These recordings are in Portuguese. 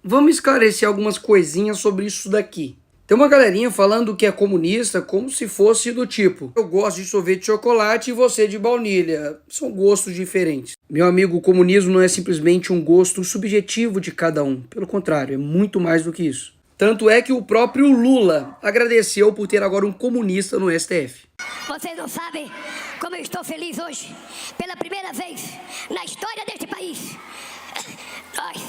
Vamos esclarecer algumas coisinhas sobre isso daqui. Tem uma galerinha falando que é comunista como se fosse do tipo: eu gosto de sorvete de chocolate e você de baunilha. São gostos diferentes. Meu amigo, o comunismo não é simplesmente um gosto subjetivo de cada um. Pelo contrário, é muito mais do que isso. Tanto é que o próprio Lula agradeceu por ter agora um comunista no STF. Vocês não sabem como eu estou feliz hoje. Pela primeira vez na história deste país, nós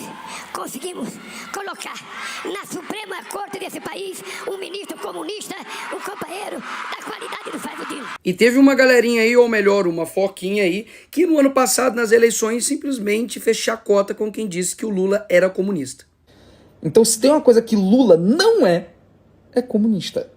conseguimos colocar na Suprema Corte desse país um ministro comunista, um companheiro da qualidade do Fernandinho. E teve uma galerinha aí, ou melhor, uma foquinha aí, que no ano passado, nas eleições, simplesmente fez chacota com quem disse que o Lula era comunista. Então, se tem uma coisa que Lula não é comunista.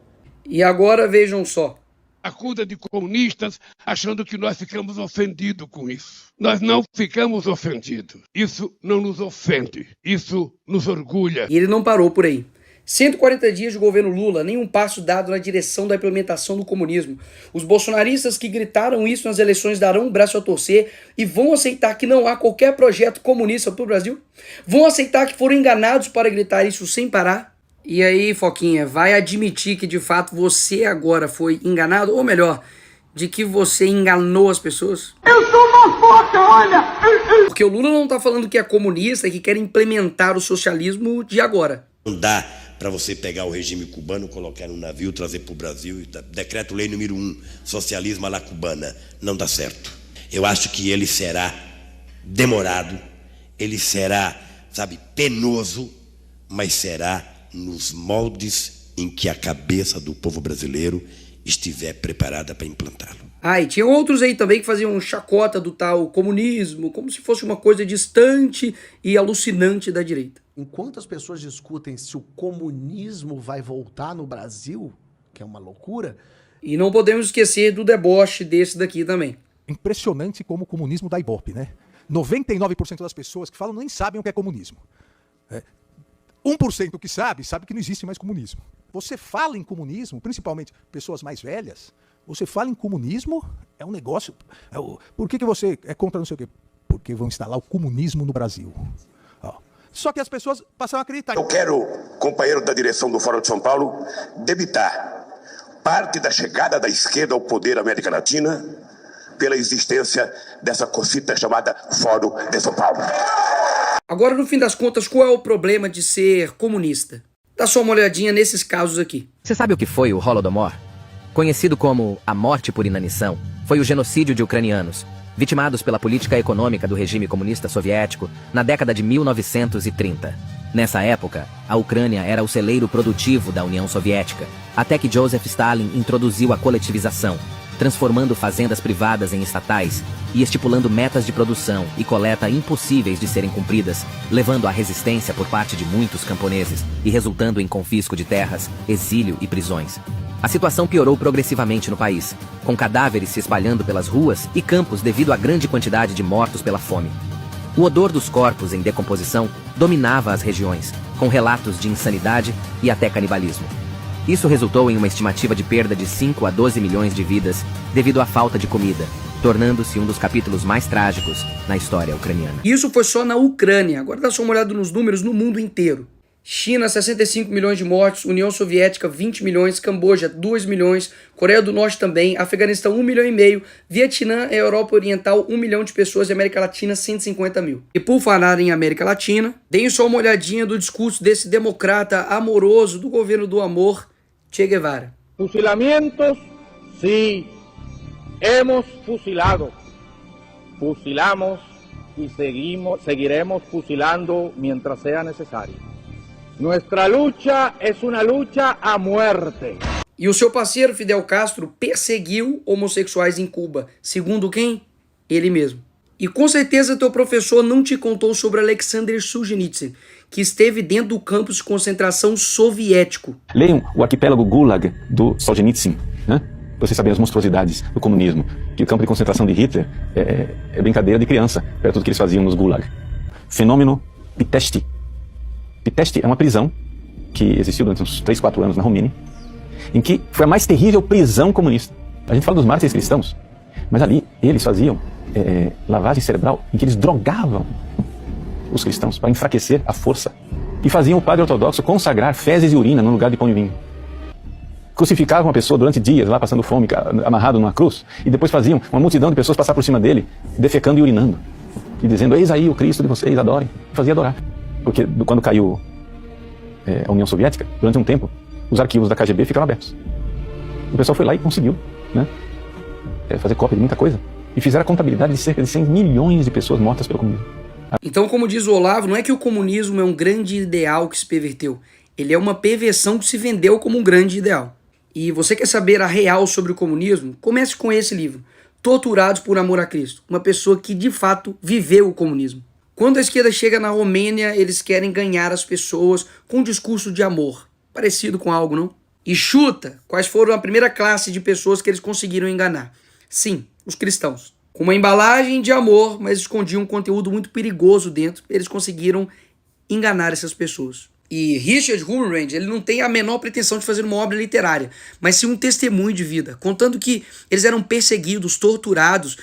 E agora vejam só. Acusa de comunistas, achando que nós ficamos ofendidos com isso. Nós não ficamos ofendidos. Isso não nos ofende. Isso nos orgulha. E ele não parou por aí. 140 dias de governo Lula, nenhum passo dado na direção da implementação do comunismo. Os bolsonaristas que gritaram isso nas eleições darão um braço a torcer e vão aceitar que não há qualquer projeto comunista para o Brasil? Vão aceitar que foram enganados para gritar isso sem parar? E aí, Foquinha, vai admitir que de fato você agora foi enganado? Ou melhor, de que você enganou as pessoas? Eu sou uma foca, olha! Porque o Lula não tá falando que é comunista e que quer implementar o socialismo de agora. Não dá para você pegar o regime cubano, colocar no navio, trazer para o Brasil, e decreto-lei número 1, socialismo à la cubana. Não dá certo. Eu acho que ele será demorado, ele será, penoso, mas será nos moldes em que a cabeça do povo brasileiro estiver preparada para implantá-lo. E tinha outros aí também que faziam chacota do tal comunismo, como se fosse uma coisa distante e alucinante da direita. Enquanto as pessoas discutem se o comunismo vai voltar no Brasil, que é uma loucura... E não podemos esquecer do deboche desse daqui também. Impressionante como o comunismo dá ibope, né? 99% das pessoas que falam nem sabem o que é comunismo. 1% que sabe que não existe mais comunismo. Você fala em comunismo, principalmente pessoas mais velhas, você fala em comunismo, é um negócio... Por que você é contra não sei o quê? Porque vão instalar o comunismo no Brasil. Só que as pessoas passaram a acreditar. Eu quero, companheiro da direção do Fórum de São Paulo, debitar parte da chegada da esquerda ao poder da América Latina pela existência dessa cosita chamada Fórum de São Paulo. Agora, no fim das contas, qual é o problema de ser comunista? Dá só uma olhadinha nesses casos aqui. Você sabe o que foi o Holodomor? Conhecido como a morte por inanição, foi o genocídio de ucranianos, vitimados pela política econômica do regime comunista soviético na década de 1930. Nessa época, a Ucrânia era o celeiro produtivo da União Soviética, até que Joseph Stalin introduziu a coletivização, transformando fazendas privadas em estatais e estipulando metas de produção e coleta impossíveis de serem cumpridas, levando à resistência por parte de muitos camponeses e resultando em confisco de terras, exílio e prisões. A situação piorou progressivamente no país, com cadáveres se espalhando pelas ruas e campos devido à grande quantidade de mortos pela fome. O odor dos corpos em decomposição dominava as regiões, com relatos de insanidade e até canibalismo. Isso resultou em uma estimativa de perda de 5 a 12 milhões de vidas devido à falta de comida, tornando-se um dos capítulos mais trágicos na história ucraniana. Isso foi só na Ucrânia, agora dá só uma olhada nos números no mundo inteiro. China, 65 milhões de mortos, União Soviética, 20 milhões, Camboja, 2 milhões, Coreia do Norte também, Afeganistão, 1,5 milhão, Vietnã e Europa Oriental, 1 milhão de pessoas e América Latina, 150 mil. E por falar em América Latina, deem só uma olhadinha do discurso desse democrata amoroso do governo do amor, Che Guevara. Fusilamientos, sí, hemos fusilado, fusilamos y seguiremos fusilando mientras sea necesario. Nuestra lucha es una lucha a muerte. E o seu parceiro Fidel Castro perseguiu homossexuais em Cuba. Segundo quem? Ele mesmo. E com certeza teu professor não te contou sobre Alexander Solzhenitsyn, que esteve dentro do campo de concentração soviético. Leiam o arquipélago Gulag do Solzhenitsyn, né? Vocês sabem as monstruosidades do comunismo, que o campo de concentração de Hitler é brincadeira de criança, perto do que eles faziam nos Gulag. Fenômeno Pitești. Pitești é uma prisão que existiu durante uns 3, 4 anos na Romênia, em que foi a mais terrível prisão comunista. A gente fala dos mártires cristãos, mas ali eles faziam lavagem cerebral, em que eles drogavam os cristãos para enfraquecer a força E faziam o padre ortodoxo consagrar fezes e urina no lugar de pão e vinho. Crucificavam uma pessoa durante dias, lá passando fome, amarrado numa cruz, e depois faziam uma multidão de pessoas passar por cima dele, defecando e urinando. E dizendo, eis aí o Cristo de vocês, adorem. E fazia adorar. Porque quando caiu a União Soviética, durante um tempo, os arquivos da KGB ficaram abertos. O pessoal foi lá e conseguiu, né, fazer cópia de muita coisa. E fizeram a contabilidade de cerca de 100 milhões de pessoas mortas pelo comunismo. Então, como diz o Olavo, não é que o comunismo é um grande ideal que se perverteu. Ele é uma perversão que se vendeu como um grande ideal. E você quer saber a real sobre o comunismo? Comece com esse livro, Torturados por Amor a Cristo. Uma pessoa que, de fato, viveu o comunismo. Quando a esquerda chega na Romênia, eles querem ganhar as pessoas com um discurso de amor. Parecido com algo, não? E chuta quais foram a primeira classe de pessoas que eles conseguiram enganar. Sim, os cristãos. Com uma embalagem de amor, mas escondiam um conteúdo muito perigoso dentro, eles conseguiram enganar essas pessoas. E Richard Wurmbrand, ele não tem a menor pretensão de fazer uma obra literária, mas sim um testemunho de vida, contando que eles eram perseguidos, torturados,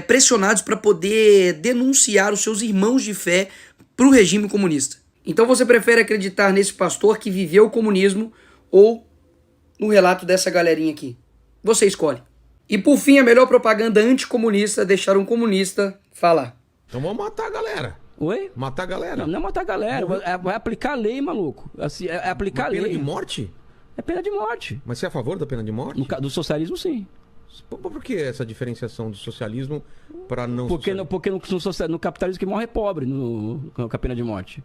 pressionados para poder denunciar os seus irmãos de fé para o regime comunista. Então você prefere acreditar nesse pastor que viveu o comunismo ou no relato dessa galerinha aqui? Você escolhe. E por fim, a melhor propaganda anticomunista é deixar um comunista falar. Então vamos matar a galera. Oi? Matar a galera. Não é matar a galera, vai aplicar a lei, maluco. Assim, é aplicar a lei. Pena de morte? É pena de morte. Mas você é a favor da pena de morte? Do socialismo, sim. Por que essa diferenciação do socialismo para não... Porque no capitalismo que morre é pobre com a pena de morte.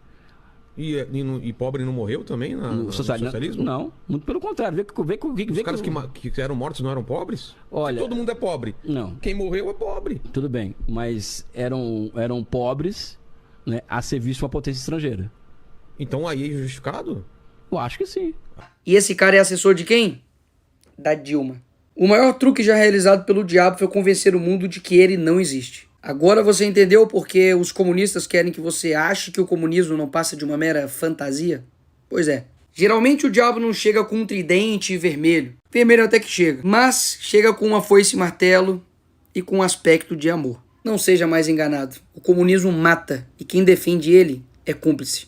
E pobre não morreu também no socialismo? Não, muito pelo contrário. Os caras que eram mortos não eram pobres? Olha, todo mundo é pobre. Não. Quem morreu é pobre. Tudo bem, mas eram pobres, né, a serviço de uma potência estrangeira. Então aí é justificado? Eu acho que sim. E esse cara é assessor de quem? Da Dilma. O maior truque já realizado pelo diabo foi convencer o mundo de que ele não existe. Agora você entendeu porque os comunistas querem que você ache que o comunismo não passa de uma mera fantasia? Pois é. Geralmente o diabo não chega com um tridente vermelho. Vermelho até que chega. Mas chega com uma foice e martelo e com um aspecto de amor. Não seja mais enganado. O comunismo mata e quem defende ele é cúmplice.